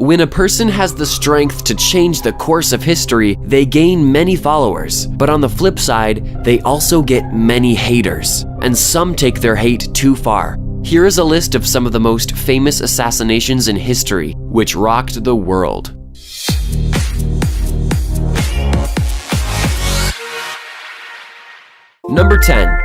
When a person has the strength to change the course of history, they gain many followers. But on the flip side, they also get many haters. And some take their hate too far. Here is a list of some of the most famous assassinations in history, which rocked the world. Number 10.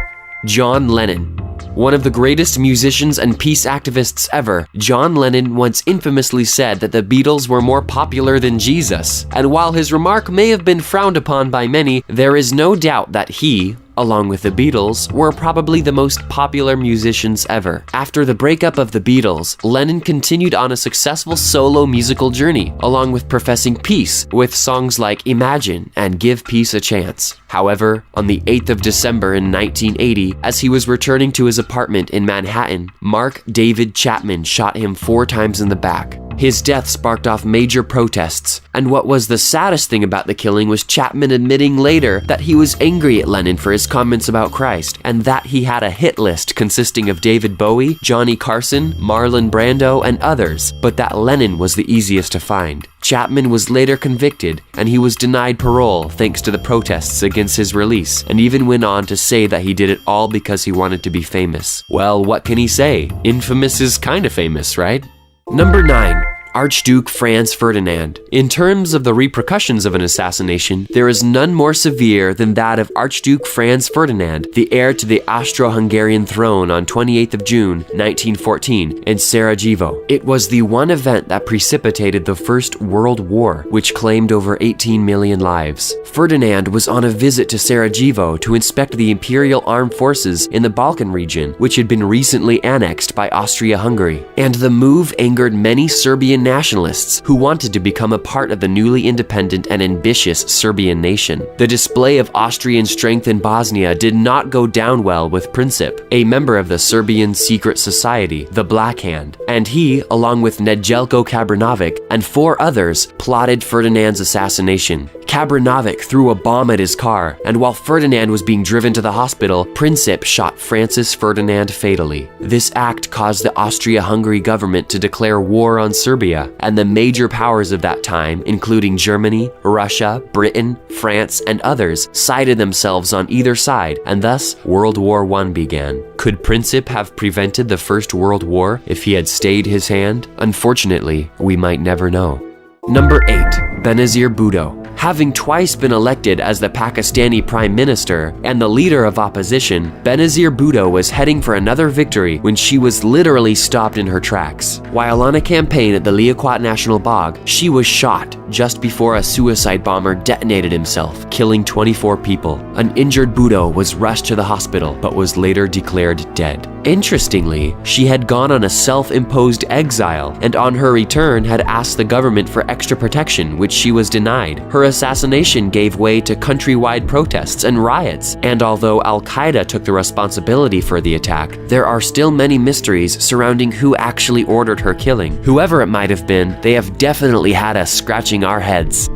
John Lennon. One of the greatest musicians and peace activists ever, John Lennon once infamously said that the Beatles were more popular than Jesus. And while his remark may have been frowned upon by many, there is no doubt that he, along with the Beatles, were probably the most popular musicians ever. After the breakup of the Beatles, Lennon continued on a successful solo musical journey, along with professing peace with songs like Imagine and Give Peace a Chance. However, on the 8th of December in 1980, as he was returning to his apartment in Manhattan, Mark David Chapman shot him 4 times in the back. His death sparked off major protests, and what was the saddest thing about the killing was Chapman admitting later that he was angry at Lennon for his comments about Christ, and that he had a hit list consisting of David Bowie, Johnny Carson, Marlon Brando, and others, but that Lennon was the easiest to find. Chapman was later convicted, and he was denied parole thanks to the protests against his release, and even went on to say that he did it all because he wanted to be famous. Well, what can he say? Infamous is kinda famous, right? Number 9. Archduke Franz Ferdinand. In terms of the repercussions of an assassination, there is none more severe than that of Archduke Franz Ferdinand, the heir to the Austro-Hungarian throne on 28th of June, 1914, in Sarajevo. It was the one event that precipitated the First World War, which claimed over 18 million lives. Ferdinand was on a visit to Sarajevo to inspect the Imperial Armed Forces in the Balkan region, which had been recently annexed by Austria-Hungary. And the move angered many Serbian nationalists who wanted to become a part of the newly independent and ambitious Serbian nation. The display of Austrian strength in Bosnia did not go down well with Princip, a member of the Serbian secret society, the Black Hand, and he, along with Nedjeljko Kabranovic and 4 others, plotted Ferdinand's assassination. Kabranovic threw a bomb at his car, and while Ferdinand was being driven to the hospital, Princip shot Francis Ferdinand fatally. This act caused the Austria-Hungary government to declare war on Serbia, and the major powers of that time, including Germany, Russia, Britain, France, and others, sided themselves on either side, and thus World War I began. Could Princip have prevented the First World War if he had stayed his hand? Unfortunately, we might never know. Number 8. Benazir Bhutto. Having twice been elected as the Pakistani Prime Minister and the leader of opposition, Benazir Bhutto was heading for another victory when she was literally stopped in her tracks. While on a campaign at the Liaquat National Bog, she was shot just before a suicide bomber detonated himself, killing 24 people. An injured Bhutto was rushed to the hospital, but was later declared dead. Interestingly, she had gone on a self-imposed exile, and on her return had asked the government for extra protection, which she was denied. Her assassination gave way to countrywide protests and riots, and although Al-Qaeda took the responsibility for the attack, there are still many mysteries surrounding who actually ordered her killing. Whoever it might have been, they have definitely had us scratching our heads.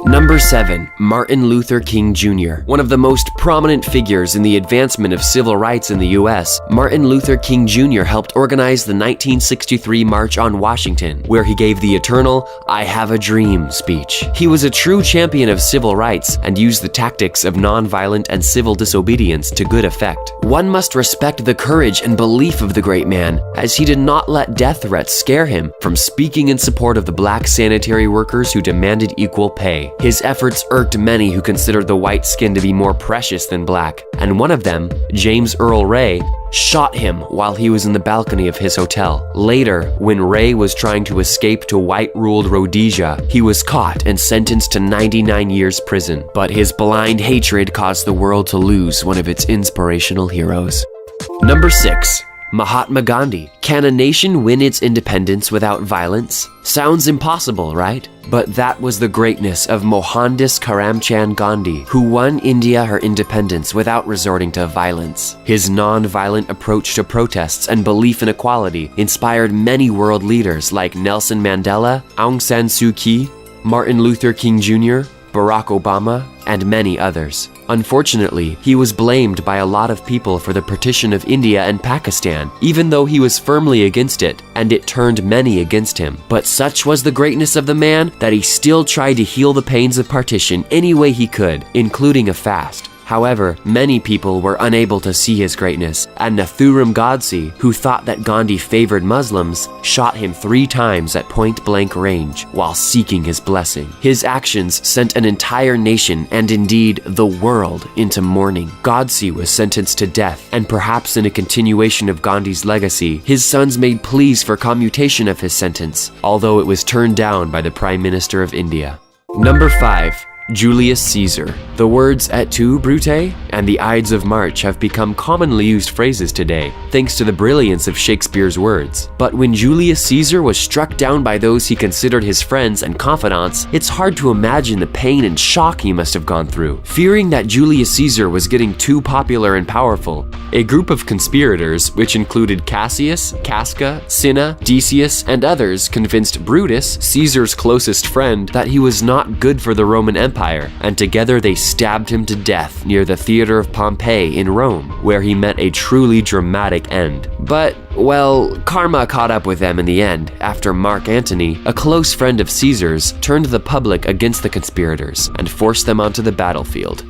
Number 7. Martin Luther King Jr. One of the most prominent figures in the advancement of civil rights in the US, Martin Luther King Jr. helped organize the 1963 March on Washington, where he gave the eternal "I Have a Dream" speech. He was a true champion of civil rights and used the tactics of nonviolent and civil disobedience to good effect. One must respect the courage and belief of the great man, as he did not let death threats scare him from speaking in support of the black sanitary workers who demanded equal pay. His efforts irked many who considered the white skin to be more precious than black, and one of them, James Earl Ray, shot him while he was in the balcony of his hotel. Later, when Ray was trying to escape to white-ruled Rhodesia, he was caught and sentenced to 99 years prison. But his blind hatred caused the world to lose one of its inspirational heroes. Number 6. Mahatma Gandhi. Can a nation win its independence without violence? Sounds impossible, right? But that was the greatness of Mohandas Karamchand Gandhi, who won India her independence without resorting to violence. His non-violent approach to protests and belief in equality inspired many world leaders like Nelson Mandela, Aung San Suu Kyi, Martin Luther King Jr., Barack Obama, and many others. Unfortunately, he was blamed by a lot of people for the partition of India and Pakistan, even though he was firmly against it, and it turned many against him. But such was the greatness of the man that he still tried to heal the pains of partition any way he could, including a fast. However, many people were unable to see his greatness, and Nathuram Godse, who thought that Gandhi favored Muslims, shot him 3 times at point-blank range while seeking his blessing. His actions sent an entire nation, and indeed the world, into mourning. Godse was sentenced to death, and perhaps in a continuation of Gandhi's legacy, his sons made pleas for commutation of his sentence, although it was turned down by the Prime Minister of India. Number 5. Julius Caesar. The words "et tu, Brute" and the "Ides of March" have become commonly used phrases today, thanks to the brilliance of Shakespeare's words. But when Julius Caesar was struck down by those he considered his friends and confidants, it's hard to imagine the pain and shock he must have gone through. Fearing that Julius Caesar was getting too popular and powerful, a group of conspirators, which included Cassius, Casca, Cinna, Decius, and others, convinced Brutus, Caesar's closest friend, that he was not good for the Roman Empire, and together they stabbed him to death near the Theater of Pompey in Rome, where he met a truly dramatic end. But, well, karma caught up with them in the end, after Mark Antony, a close friend of Caesar's, turned the public against the conspirators and forced them onto the battlefield.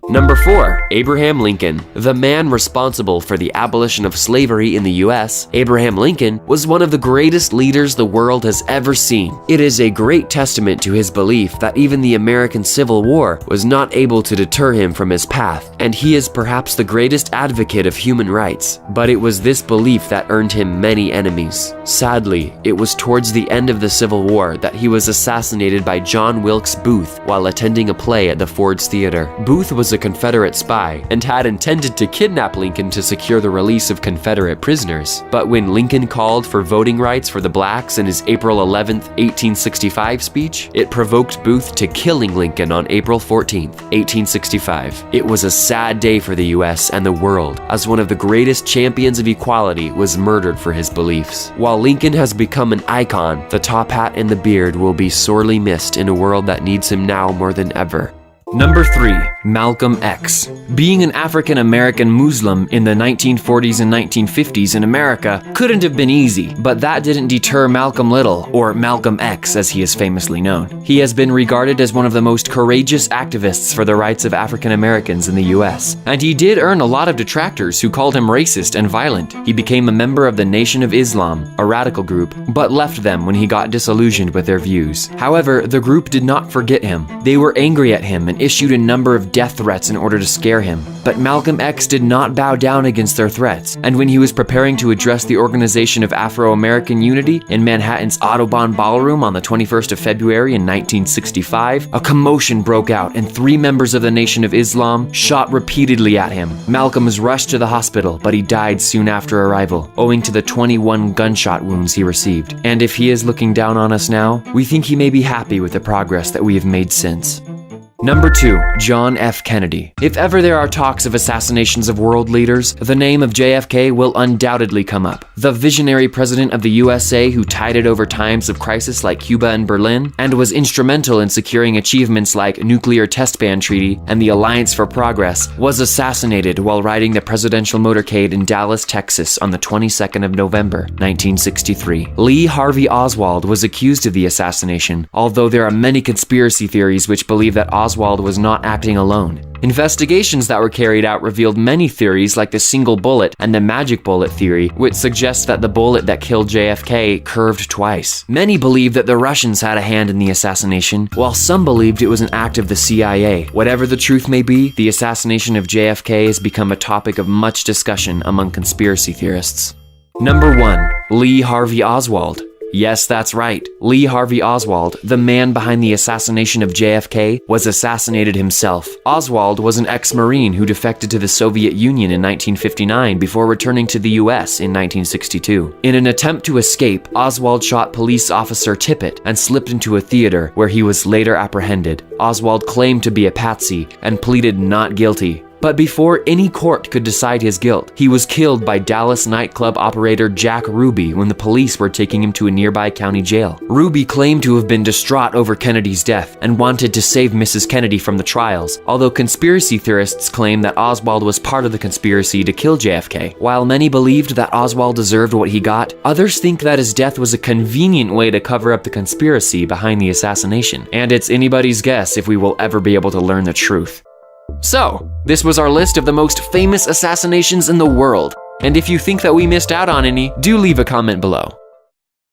Number 4. Abraham Lincoln. The man responsible for the abolition of slavery in the US, Abraham Lincoln, was one of the greatest leaders the world has ever seen. It is a great testament to his belief that even the American Civil War was not able to deter him from his path, and he is perhaps the greatest advocate of human rights. But it was this belief that earned him many enemies. Sadly, it was towards the end of the Civil War that he was assassinated by John Wilkes Booth while attending a play at the Ford's Theater. Booth was a Confederate spy and had intended to kidnap Lincoln to secure the release of Confederate prisoners. But when Lincoln called for voting rights for the blacks in his April 11, 1865 speech, it provoked Booth to killing Lincoln on April 14, 1865. It was a sad day for the US and the world, as one of the greatest champions of equality was murdered for his beliefs. While Lincoln has become an icon, the top hat and the beard will be sorely missed in a world that needs him now more than ever. Number 3. Malcolm X. Being an African-American Muslim in the 1940s and 1950s in America couldn't have been easy, but that didn't deter Malcolm Little, or Malcolm X as he is famously known. He has been regarded as one of the most courageous activists for the rights of African Americans in the US, and he did earn a lot of detractors who called him racist and violent. He became a member of the Nation of Islam, a radical group, but left them when he got disillusioned with their views. However, the group did not forget him. They were angry at him and issued a number of death threats in order to scare him. But Malcolm X did not bow down against their threats, and when he was preparing to address the Organization of Afro-American Unity in Manhattan's Audubon Ballroom on the 21st of February in 1965, a commotion broke out and 3 members of the Nation of Islam shot repeatedly at him. Malcolm was rushed to the hospital, but he died soon after arrival, owing to the 21 gunshot wounds he received. And if he is looking down on us now, we think he may be happy with the progress that we have made since. Number 2. John F. Kennedy. If ever there are talks of assassinations of world leaders, the name of JFK will undoubtedly come up. The visionary president of the USA who tided over times of crisis like Cuba and Berlin, and was instrumental in securing achievements like nuclear test ban treaty and the Alliance for Progress, was assassinated while riding the presidential motorcade in Dallas, Texas on the 22nd of November, 1963. Lee Harvey Oswald was accused of the assassination, although there are many conspiracy theories which believe that Oswald was not acting alone. Investigations that were carried out revealed many theories like the single bullet and the magic bullet theory, which suggests that the bullet that killed JFK curved twice. Many believe that the Russians had a hand in the assassination, while some believed it was an act of the CIA. Whatever the truth may be, the assassination of JFK has become a topic of much discussion among conspiracy theorists. Number 1. Lee Harvey Oswald. Yes, that's right. Lee Harvey Oswald, the man behind the assassination of JFK, was assassinated himself. Oswald was an ex-Marine who defected to the Soviet Union in 1959 before returning to the US in 1962. In an attempt to escape, Oswald shot police officer Tippit and slipped into a theater where he was later apprehended. Oswald claimed to be a patsy and pleaded not guilty. But before any court could decide his guilt, he was killed by Dallas nightclub operator Jack Ruby when the police were taking him to a nearby county jail. Ruby claimed to have been distraught over Kennedy's death and wanted to save Mrs. Kennedy from the trials, although conspiracy theorists claim that Oswald was part of the conspiracy to kill JFK. While many believed that Oswald deserved what he got, others think that his death was a convenient way to cover up the conspiracy behind the assassination. And it's anybody's guess if we will ever be able to learn the truth. So, this was our list of the most famous assassinations in the world. And if you think that we missed out on any, do leave a comment below.